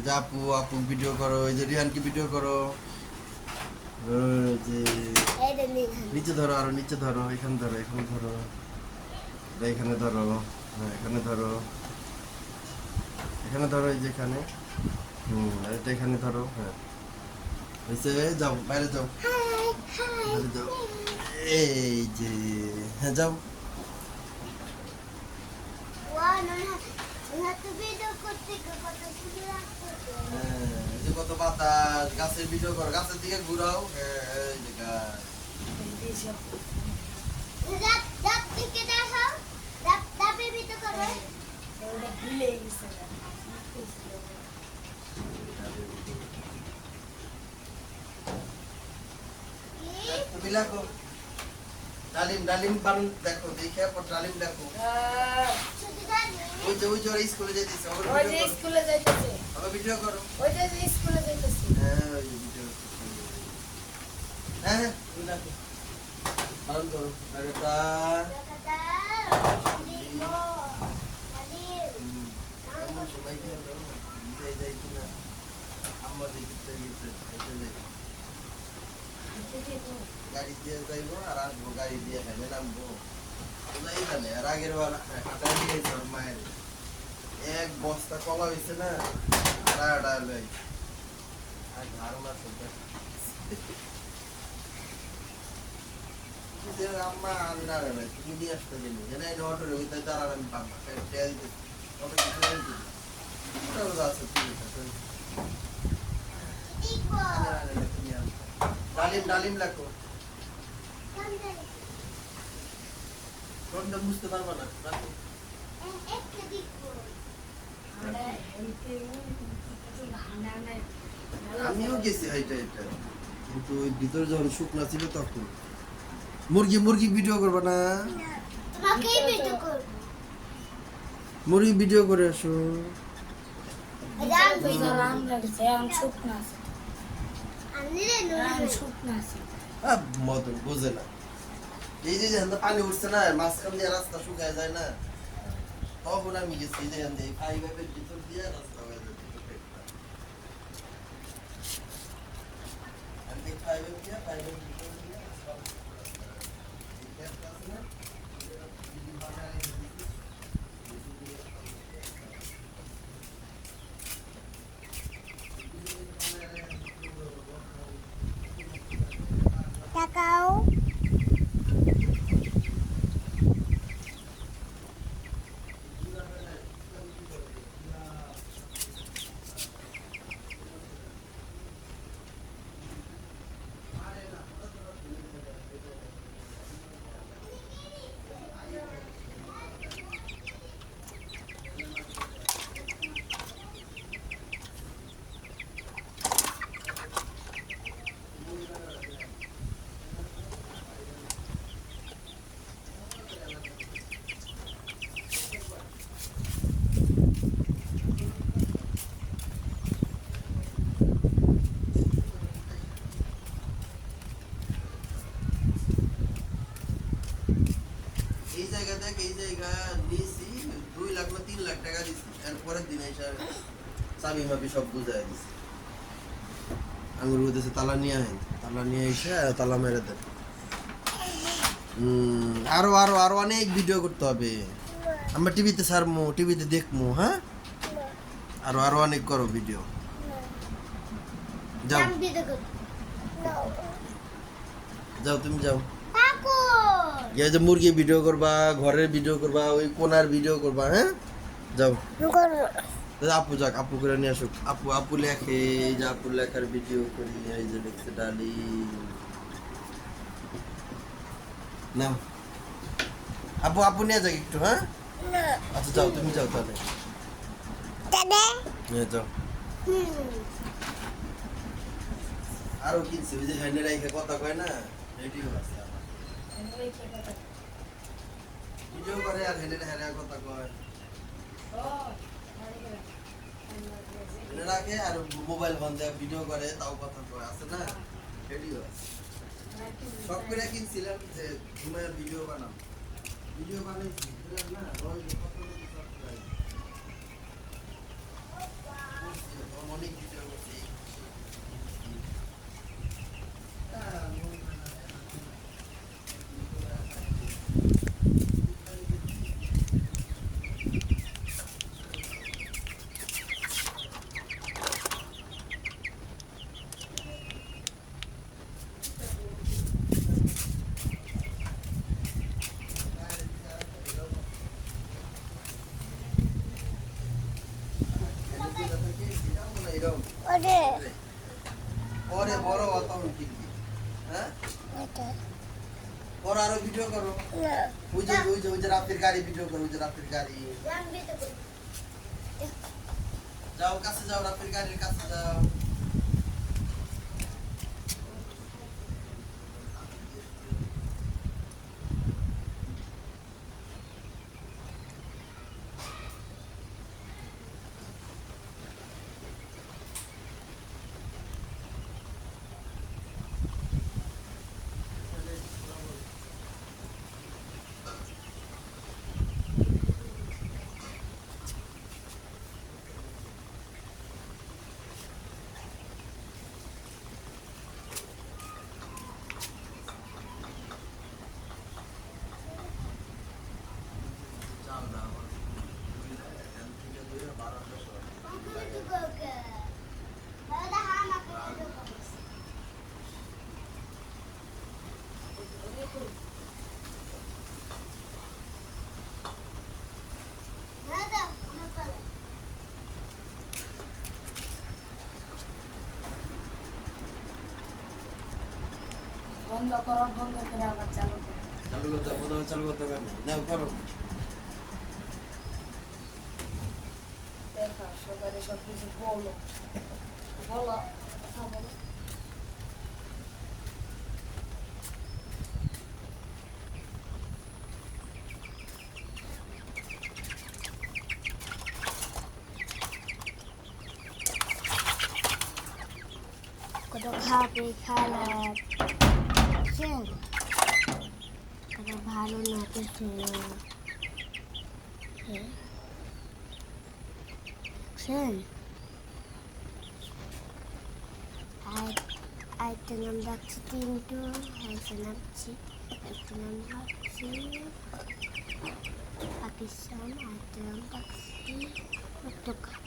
যে আপু আপু ভিডিও করো, এই যে রিহানকে ভিডিও করো, যে নিচে ধরো, আরো নিচে ধরো, এখানে ধরো, এখানে ধরো, এখানে ধরো, হ্যাঁ এখানে ধরো, এখানে ধরো, এই যে এখানে, আর এটা এখানে ধরো, হ্যাঁ হয়েছে। যাও বাইরে যাও, বাইরে যাও, এই যে, হ্যাঁ যাও। হ্যাঁ, এই যে কত বাতাস, গাছের ভিডিও করো, গাছের দিকে ঘুরাও, হ্যাঁ এই যে গাছ। তুমি লেখো ডালিম, ডালিম বান দেখো, দেখে পর ডালিম দেখো। ওই যে ওরা স্কুলে যাইতেছে, স্কুলে যাইতেছে, আবার ভিডিও করো। ওই যে স্কুলে যাইতেছে। হ্যাঁ ওই যে ভিডিও, হ্যাঁ তুমি লেখো, বারণ করো ডালিমটা। এমন সময় কি হলো, যাই যাই কিনা আম্মা দেখতে গেছে, গাড়ি দিয়ে যাইবো আর আসবো, গাড়ি দিয়ে হেলে নামবো, ওলাই জানে। আর আগের বার হাঁটাই দিয়েছে ওর মায়ের, এক বস্তা কলা হয়েছে না, আড়া লই আর ধারণা চলতে আম্মা আমি না রে, তুমি নিয়ে আসতে দিন যেন এই অটোর ভিতরে দাঁড়ান, আমি পাবো তেল দিই, অটো কিছু তেল দিই, ওটা আছে ঠিক আছে। ডালিম, ডালিম লেখো, কোনটা বুঝতে পারবো না, রাখো। আমিও গেছি হাইটা এটা, কিন্তু ওই ভিতরে যখন শুকনা ছিল তখন। মুরগি, মুরগি ভিডিও করবে না, মুরগি ভিডিও করে আসো। মদন বোঝে না, এই যে পানি উঠছে না, মাঝখান দিয়ে রাস্তা শুকায় যায় না, তখন আমি গেছি, এই যে ফাইভের ভিতর দিয়ে রাস্তা হয়ে যায়, ফাইভের দিয়ে ফাইভের ভিতর দিয়ে রাস্তা হয়ে যায়। তাকাও এই জায়গা থেকে এই জায়গা নিয়েছি 2 লাখ না 3 লাখ টাকা দিছি, এর পরের দিন এসে চাবি মাবি সব বুঝাই দিছি। আঙুর বুঝেছে তালা নিয়ে আইন, তালা নিয়ে এসে তালা মেরে দেন। আরো আরো আরো অনেক ভিডিও করতে হবে, আমরা টিভিতে ছাড়মু, টিভিতে দেখমু, হ্যাঁ আরো আরো অনেক করো ভিডিও। যাও যাও তুমি যাও, এই যে মুরগি ভিডিও করবা, ঘরের ভিডিও করবা, ওই কোনার ভিডিও করবা, হ্যাঁ যাও। আপু যাক, আপু করে নিয়ে আসুক, আপু আপু লেখে, এই যে আপু লেখার ভিডিও করি, এই যে লিখছে ডালি নাও। আপু আপু নিয়ে যাক একটু, হ্যাঁ আচ্ছা যাও, তুমি যাও তাহলে, হ্যাঁ যাও। আরো কিনছি, ওই যে হ্যান্ডে রাইখে কথা কয় না, রেডিও আছে ভিডিও করে, আর হ্যান্ডে হ্যান্ডে কথা কয় রাখে, আর মোবাইল ফোন দিয়ে ভিডিও করে, তাও কথা কয়, আছে না রেডিও আছে। সব করে কিনছিলাম যে ঘুমের ভিডিও বানাও, ভিডিও বানাইছি বুঝলেন না, ওই যে কত লোক সাবস্ক্রাইব যাও পরে বড় অত কিনবি হ্যাঁ পরে আরো ভিডিও করো ওই যে রাতের গাড়ি ভিডিও করো ওই যে রাতের গাড়ি যাও কাছে যাও রাতের গাড়ির কাছে যাও বন্ধ করো বন্ধ করে আবার চালু করো চালু করতে পারবে নাও করো দেখা সকালে সব কিছু বলো বলো কথা বলো কত খাবে খারাপ কত ভালো না কিছু আরেকটা নাম রাখছি তিনটু আরেকটা নামছি একটা নাম রাখছি পাকিস্তান আরেকটা নাম রাখছি পর্তুগাল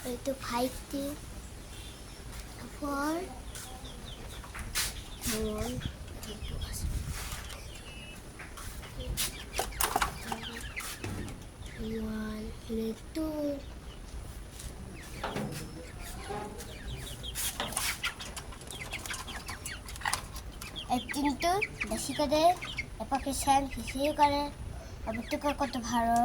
itu 5 4 1 2 কিন্তু বেশি করে এপাকে স্যান ফিসিয়ে করে আবার তো কত ভালো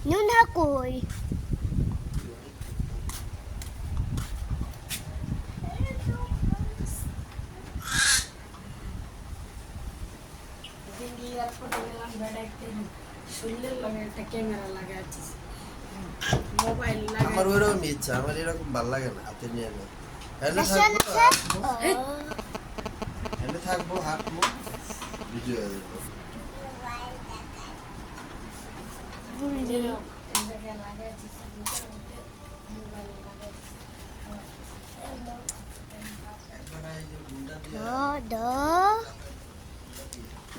নুন হাকুই দিন এয়ারপোর্টে গেলাম বেড়া একটা শরীরের লাগে একটা ক্যামেরা লাগাচ্ছি মোবাইল আমার লাগাই ওইরকম ইচ্ছা, আমার এরকম ভালো লাগে না হাতে নিয়ে নেই। এনে আসেন থাকবো স্যার হাঁটবো, এনে থাকবো হাঁটবো, ভিডিও দেখবো। এই জায়গায় লাগাচ্ছি মোবাইল লাগাচ্ছি do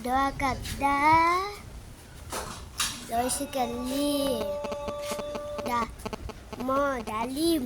dua kada doi sekali dah mo dalim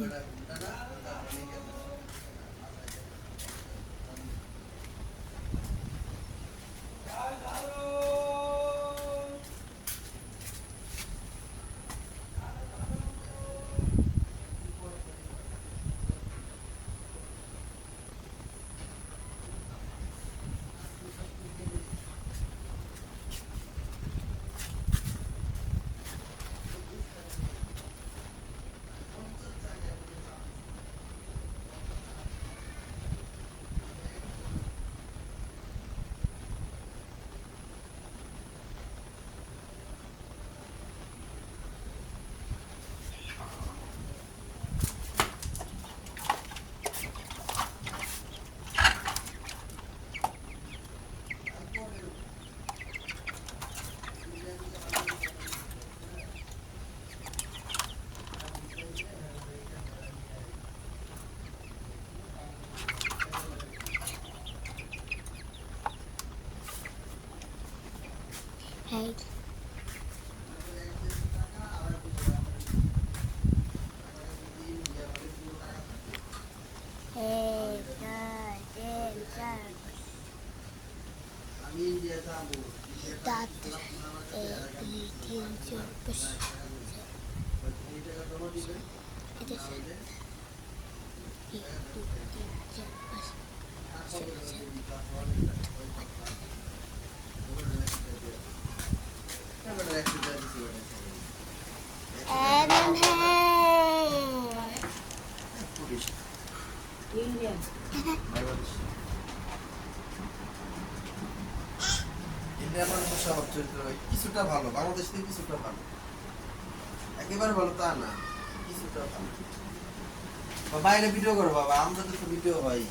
hey hey dat Indian ইন্ডিয়ার মানুষের স্বভাব চরিত্র কিছুটা ভালো, বাংলাদেশ থেকে কিছুটা ভালো, একেবারে ভালো তা না, কিছুটা ভালো। বাইরে ভিডিও করো বাবা, আমাদের তো ভিডিও হয়।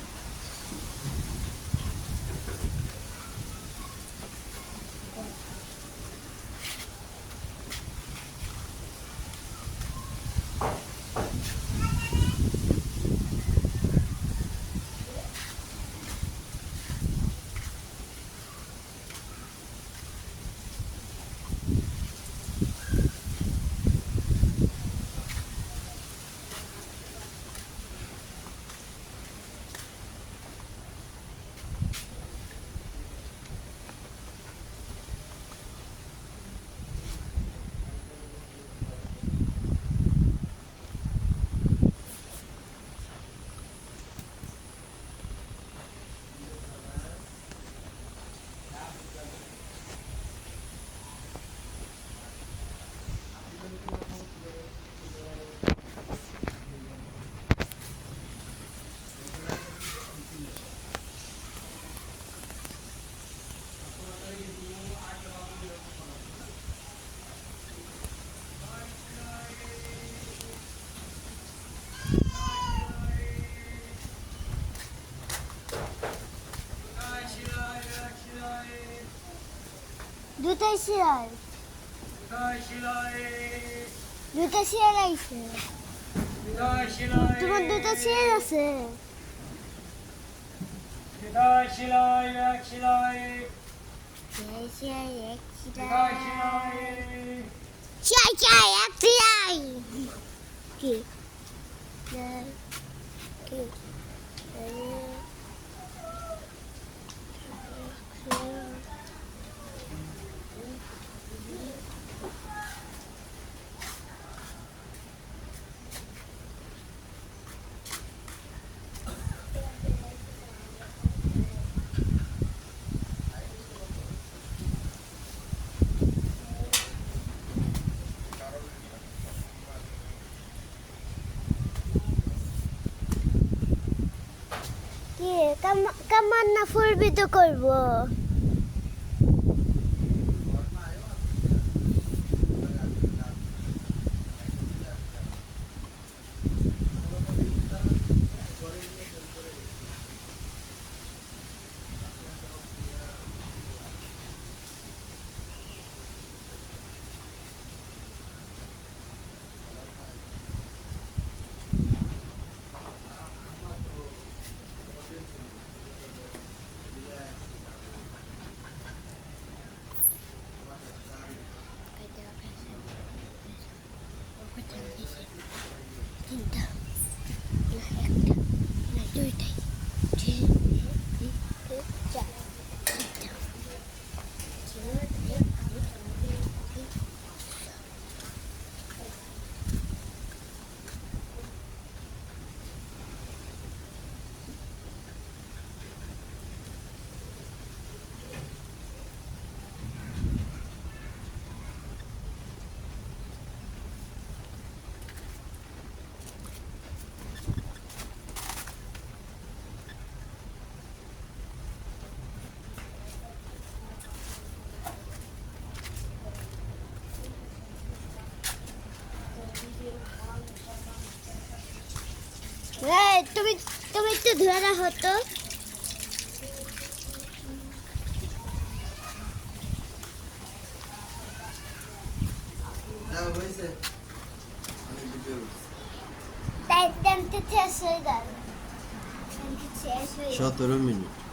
দুটো শিয়াল দুটো শিয়াল আইছে তোমার দুটো শিয়াল আছে শিয়াল এক শিয়াল কি কি কেমন না ফুল ভিডিও করবো তিনটা না একটা না দুইটাই তিন চার তুমি তুমি একটু ধরে রাখো তো যাও হয়েছে আমি ভিডিও করছি তাই টেনতে শেষ হয়ে গেল 17 মিনিট